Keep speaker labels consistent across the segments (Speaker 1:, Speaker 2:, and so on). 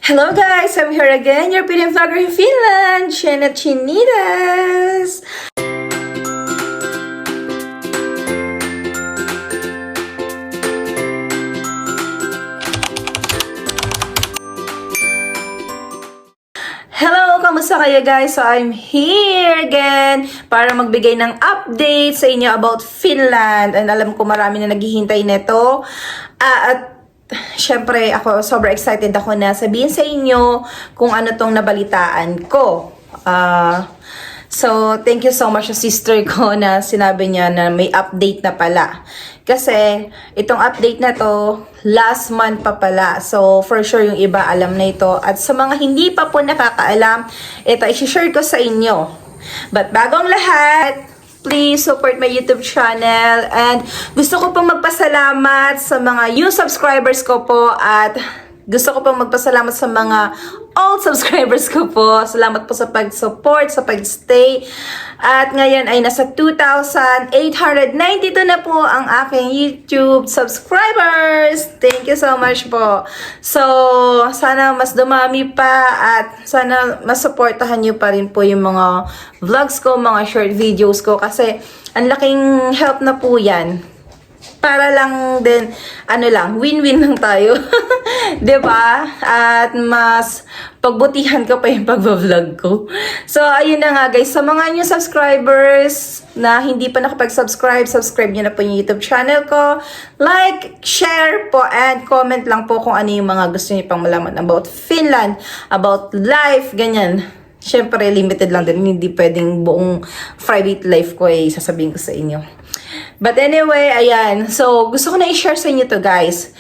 Speaker 1: Hello guys! I'm here again, your Pinoy vlogger in Finland, Chena Chinitas! Hello! Kamusta kayo guys? So I'm here again para magbigay ng update sa inyo about Finland. And alam ko marami na naghihintay nito. At syempre, ako sobrang excited ako na sabihin sa inyo kung ano tong nabalitaan ko. So, thank you so much sa sister ko na sinabi niya na may update na pala. Kasi, itong update na to, last month pa pala. So, for sure yung iba alam na ito. At sa mga hindi pa po nakakaalam, ito i-share ko sa inyo. But bagong lahat, please support my YouTube channel. And gusto ko pong magpasalamat sa mga new subscribers ko po. At gusto ko pong magpasalamat sa mga old subscribers ko po. Salamat po sa pag-support, sa pag-stay. At ngayon ay nasa 2,892 na po ang aking YouTube subscribers. Thank you so much po. So, sana mas dumami pa at sana mas supportahan nyo pa rin po yung mga vlogs ko, mga short videos ko. Kasi ang laking help na po yan. Para lang din, win-win lang tayo. 'Di ba? At mas pagbutihan ko pa yung pagbablog ko. So, ayun na nga guys. Sa mga new subscribers na hindi pa nakapag-subscribe, subscribe nyo na po yung YouTube channel ko. Like, share po, and comment lang po kung ano yung mga gusto nyo pang malaman about Finland, about life, ganyan. Siyempre, limited lang din. Hindi pwedeng buong private life ko ay sasabihin ko sa inyo. But anyway, ayan. So, gusto ko na i-share sa inyo to guys.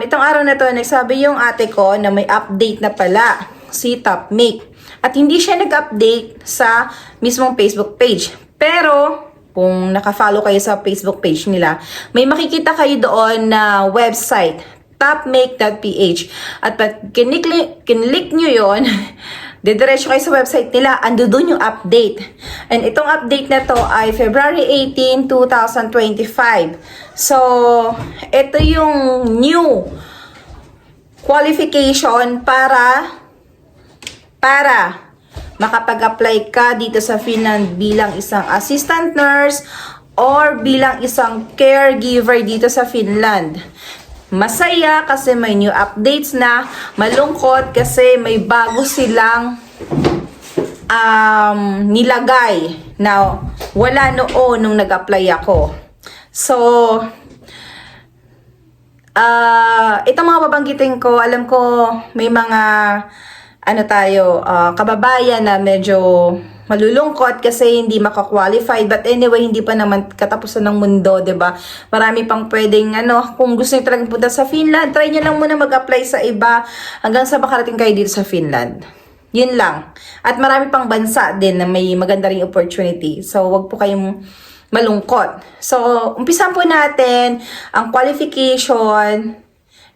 Speaker 1: Itong araw na to, nagsabi yung ate ko na may update na pala si Topmake. At hindi siya nag-update sa mismong Facebook page. Pero, kung naka-follow kayo sa Facebook page nila, may makikita kayo doon na website, topmake.ph. At pag kinlik nyo yun, didiretso kayo sa website nila, ando doon yung update. And itong update na to ay February 18, 2025. So, ito yung new qualification para makapag-apply ka dito sa Finland bilang isang assistant nurse or bilang isang caregiver dito sa Finland. Masaya kasi may new updates na, malungkot kasi may bago silang nilagay na wala noon nung nag-apply ako. So, itong mga babanggitin ko, alam ko may mga kababayan na medyo malulungkot kasi hindi makakwalified. But anyway, hindi pa naman katapusan ng mundo, 'di ba? Marami pang pwedeng kung gusto niyo talagang punta sa Finland, try niyo lang muna mag-apply sa iba hanggang sa makarating kayo dito sa Finland. Yun lang. At marami pang bansa din na may maganda ring opportunity. So, wag po kayong malungkot. So, umpisan po natin ang qualification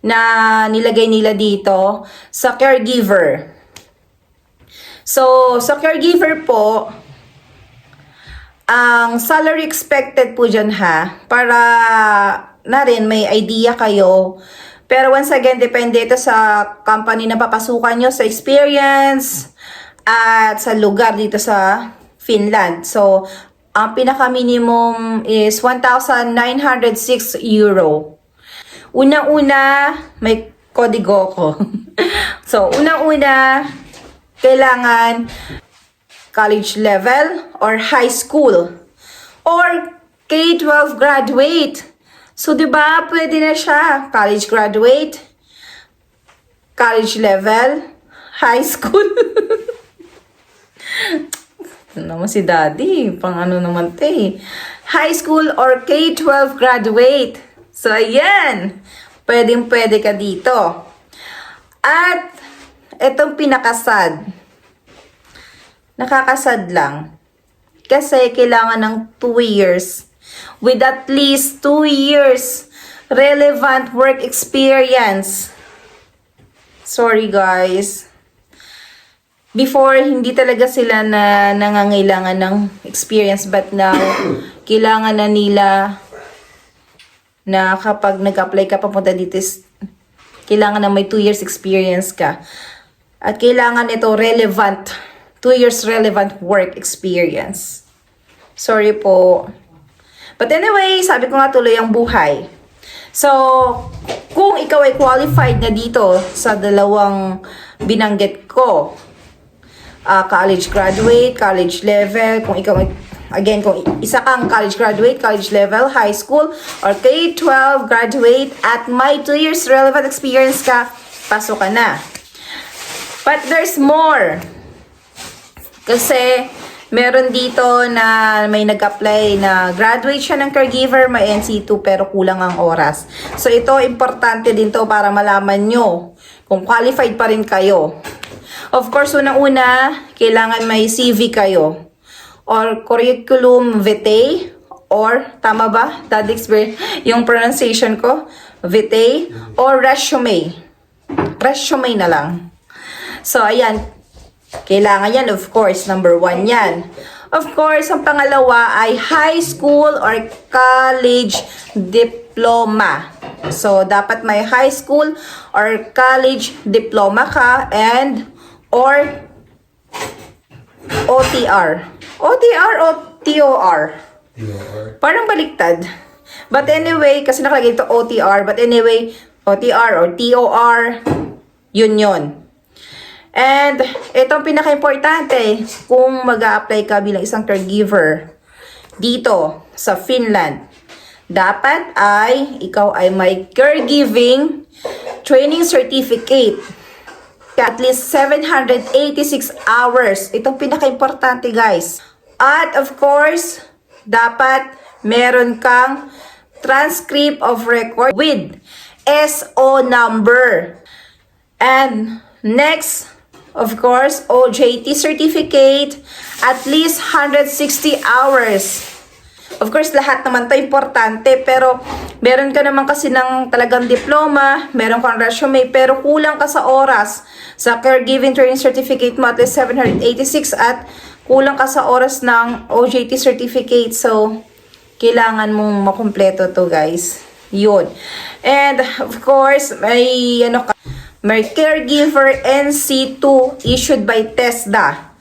Speaker 1: na nilagay nila dito sa caregiver. So, sa caregiver po, ang salary expected po dyan para na rin may idea kayo. Pero once again, depende ito sa company na papasukan nyo, sa experience, at sa lugar dito sa Finland. So, ang pinaka-minimum is 1,906 euro. Una-una, may kodigo ko. So, una-una, kailangan college level or high school or K-12 graduate. So, di ba, pwede na siya. College graduate, college level, high school. Ano naman si daddy? Pang ano naman te? High school or K-12 graduate. So, ayan. Pwedeng-pwede ka dito. At, itong pinakasad. Nakakasad lang. Kasi kailangan ng 2 years. With at least 2 years relevant work experience. Sorry guys. Before, hindi talaga sila na nangangailangan ng experience. But now, kailangan na nila na kapag nag-apply ka papunta dito kailangan na may 2 years experience ka. At kailangan ito relevant, 2 years relevant work experience. Sorry po. But anyway, sabi ko nga tuloy ang buhay. So, kung ikaw ay qualified na dito sa dalawang binanggit ko, college graduate, college level, kung ikaw ay, again, kung isa kang college graduate, college level, high school, or K-12 graduate, at may 2 years relevant experience ka, pasok ka na. But there's more. Kasi, meron dito na may nag-apply na graduate siya ng caregiver, may NC2 pero kulang ang oras. So, ito, importante din to para malaman nyo kung qualified pa rin kayo. Of course, unang-una, kailangan may CV kayo. Or curriculum vitae. Or, tama ba? That experience, yung pronunciation ko. Vitae. Or resume. Resume na lang. So, ayan. Kailangan yan, of course. Number 1 yan. Of course, ang pangalawa ay high school or college diploma. So, dapat may high school or college diploma ka and or OTR. OTR o TOR?
Speaker 2: TOR.
Speaker 1: Parang baliktad. But anyway, kasi nakalagay ito OTR. But anyway, OTR or TOR, yun. And itong pinaka-importante kung mag-a-apply ka bilang isang caregiver dito sa Finland. Dapat ay ikaw ay may caregiving training certificate. At least 786 hours. Itong pinaka-importante, guys. At of course, dapat meron kang transcript of record with SO number. And next, of course, OJT certificate, at least 160 hours. Of course, lahat naman to importante, pero meron ka naman kasi ng talagang diploma, meron kang resume, pero kulang ka sa oras. Sa caregiving training certificate mo, at least 786, at kulang ka sa oras ng OJT certificate. So, kailangan mong makumpleto to, guys. Yun. And, of course, may caregiver NC2 issued by TESDA.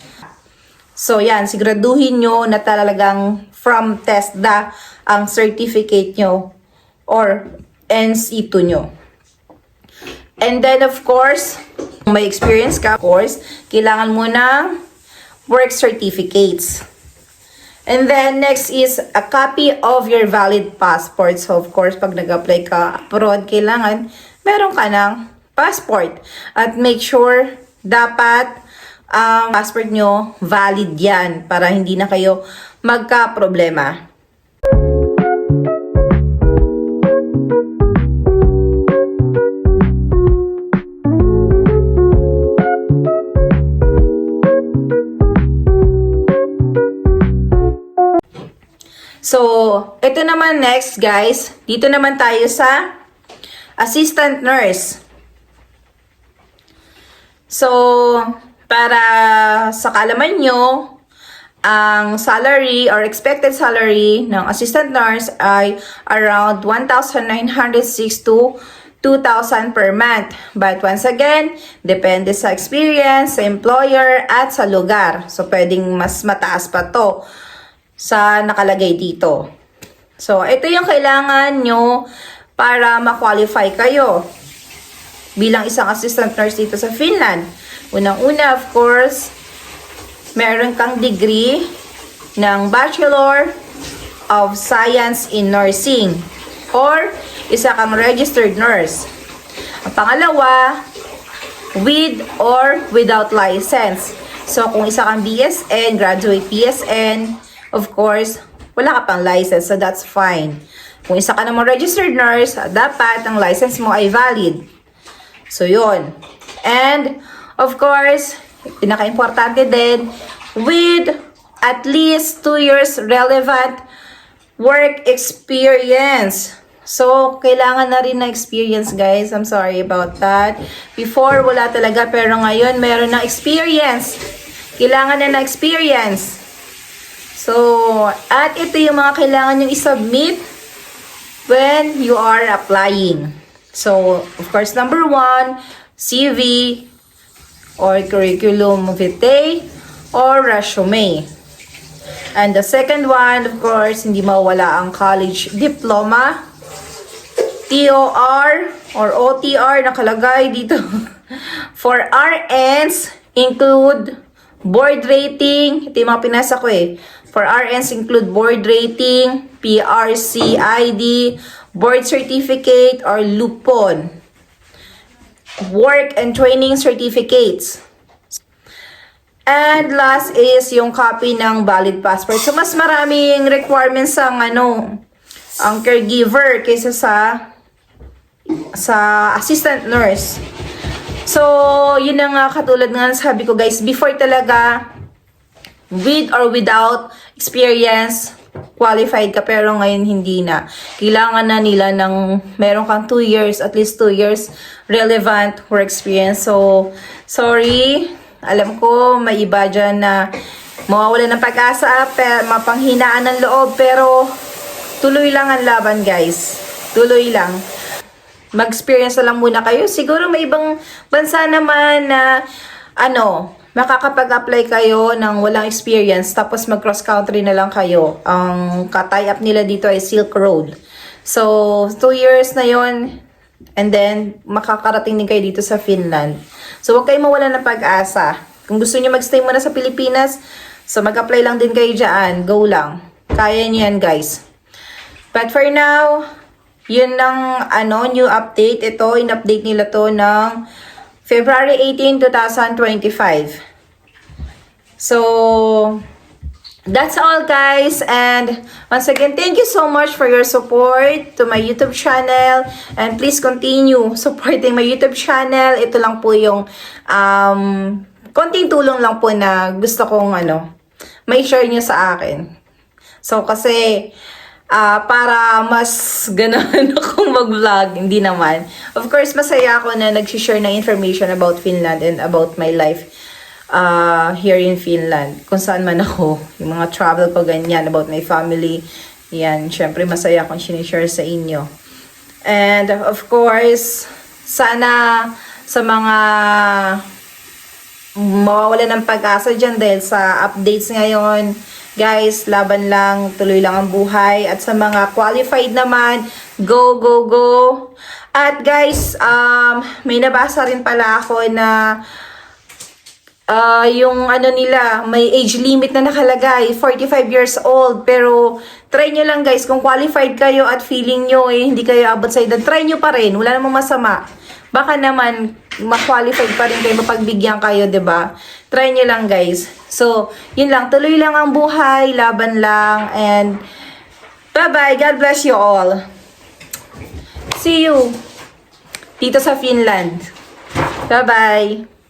Speaker 1: So, yan, siguraduhin nyo na talagang from TESDA ang certificate nyo or NC2 nyo. And then, of course, kung may experience ka, of course, kailangan mo ng work certificates. And then, next is a copy of your valid passport. So, of course, pag nag-apply ka abroad, kailangan meron ka ng passport. At make sure, dapat ang passport nyo valid yan para hindi na kayo magka-problema. So, ito naman next, guys. Dito naman tayo sa assistant nurse. So, para sa kaalaman nyo, ang salary or expected salary ng assistant nurse ay around 1,906 to 2,000 per month. But once again, depende sa experience, sa employer, at sa lugar. So, pwedeng mas mataas pa to sa nakalagay dito. So, ito yung kailangan nyo para ma-qualify kayo bilang isang assistant nurse dito sa Finland. Unang-una, of course, meron kang degree ng Bachelor of Science in Nursing or isa kang registered nurse. Ang pangalawa, with or without license. So, kung isa kang BSN, graduate BSN, of course, wala ka pang license, so that's fine. Kung isa ka namang registered nurse, dapat ang license mo ay valid. So, yun. And, of course, pinaka-importante din, with at least 2 years relevant work experience. So, kailangan na rin na experience, guys. I'm sorry about that. Before, wala talaga, pero ngayon, meron na experience. Kailangan na experience. So, at ito yung mga kailangan yung isubmit when you are applying. So, of course, number 1, CV or curriculum vitae or resume. And the second one, of course, hindi mawala ang college diploma, TOR or OTR nakalagay dito. For RNs, include board rating. Ito yung mga pinasa ko eh. For RNs, include board rating, PRCID, board certificate, or lupon. Work and training certificates. And last is yung copy ng valid passport. So, mas maraming requirements ang ang caregiver kaysa sa assistant nurse. So, yun na nga, katulad nga sabi ko guys, before talaga, with or without experience, qualified ka, pero ngayon hindi na. Kailangan na nila ng meron kang 2 years, at least 2 years relevant work experience. So, sorry, alam ko may iba dyan na mawawala ng pag-asa, mapanghinaan ng loob, pero tuloy lang ang laban guys. Tuloy lang. Mag-experience na lang muna kayo. Siguro may ibang bansa naman na makakapag-apply kayo ng walang experience tapos mag-cross country na lang kayo. Ang ka-tie up nila dito ay Silk Road. So, 2 years na yon, and then makakarating din kayo dito sa Finland. So, huwag kayo mawala ng pag-asa. Kung gusto niyo mag-stay muna sa Pilipinas, so mag-apply lang din kayo dyan. Go lang. Kaya niyo yan guys. But for now, yun lang, new update. Ito, in-update nila to ng February 18, 2025. So, that's all guys. And once again, thank you so much for your support to my YouTube channel. And please continue supporting my YouTube channel. Ito lang po yung konting tulong lang po na gusto kong may share nyo sa akin. So, kasi para mas ganahan akong mag-vlog, hindi naman. Of course, masaya ako na nag-share ng information about Finland and about my life here in Finland. Kung saan man ako, yung mga travel ko, ganyan, about my family. Yan, syempre masaya akong sinishare sa inyo. And of course, sana sa mga mawawala ng pag-asa dyan dahil sa updates ngayon, guys, laban lang, tuloy lang ang buhay. At sa mga qualified naman, go, go, go. At guys, may nabasa rin pala ako na yung nila, may age limit na nakalagay, 45 years old. Pero try nyo lang guys, kung qualified kayo at feeling nyo hindi kayo abot sa edad, try nyo pa rin, wala namang masama. Baka naman ma-qualified pa rin kayo, mapagbigyan kayo, 'di ba? Try nyo lang guys. So, yun lang, tuloy lang ang buhay, laban lang, and bye-bye. God bless you all. See you dito sa Finland. Bye-bye.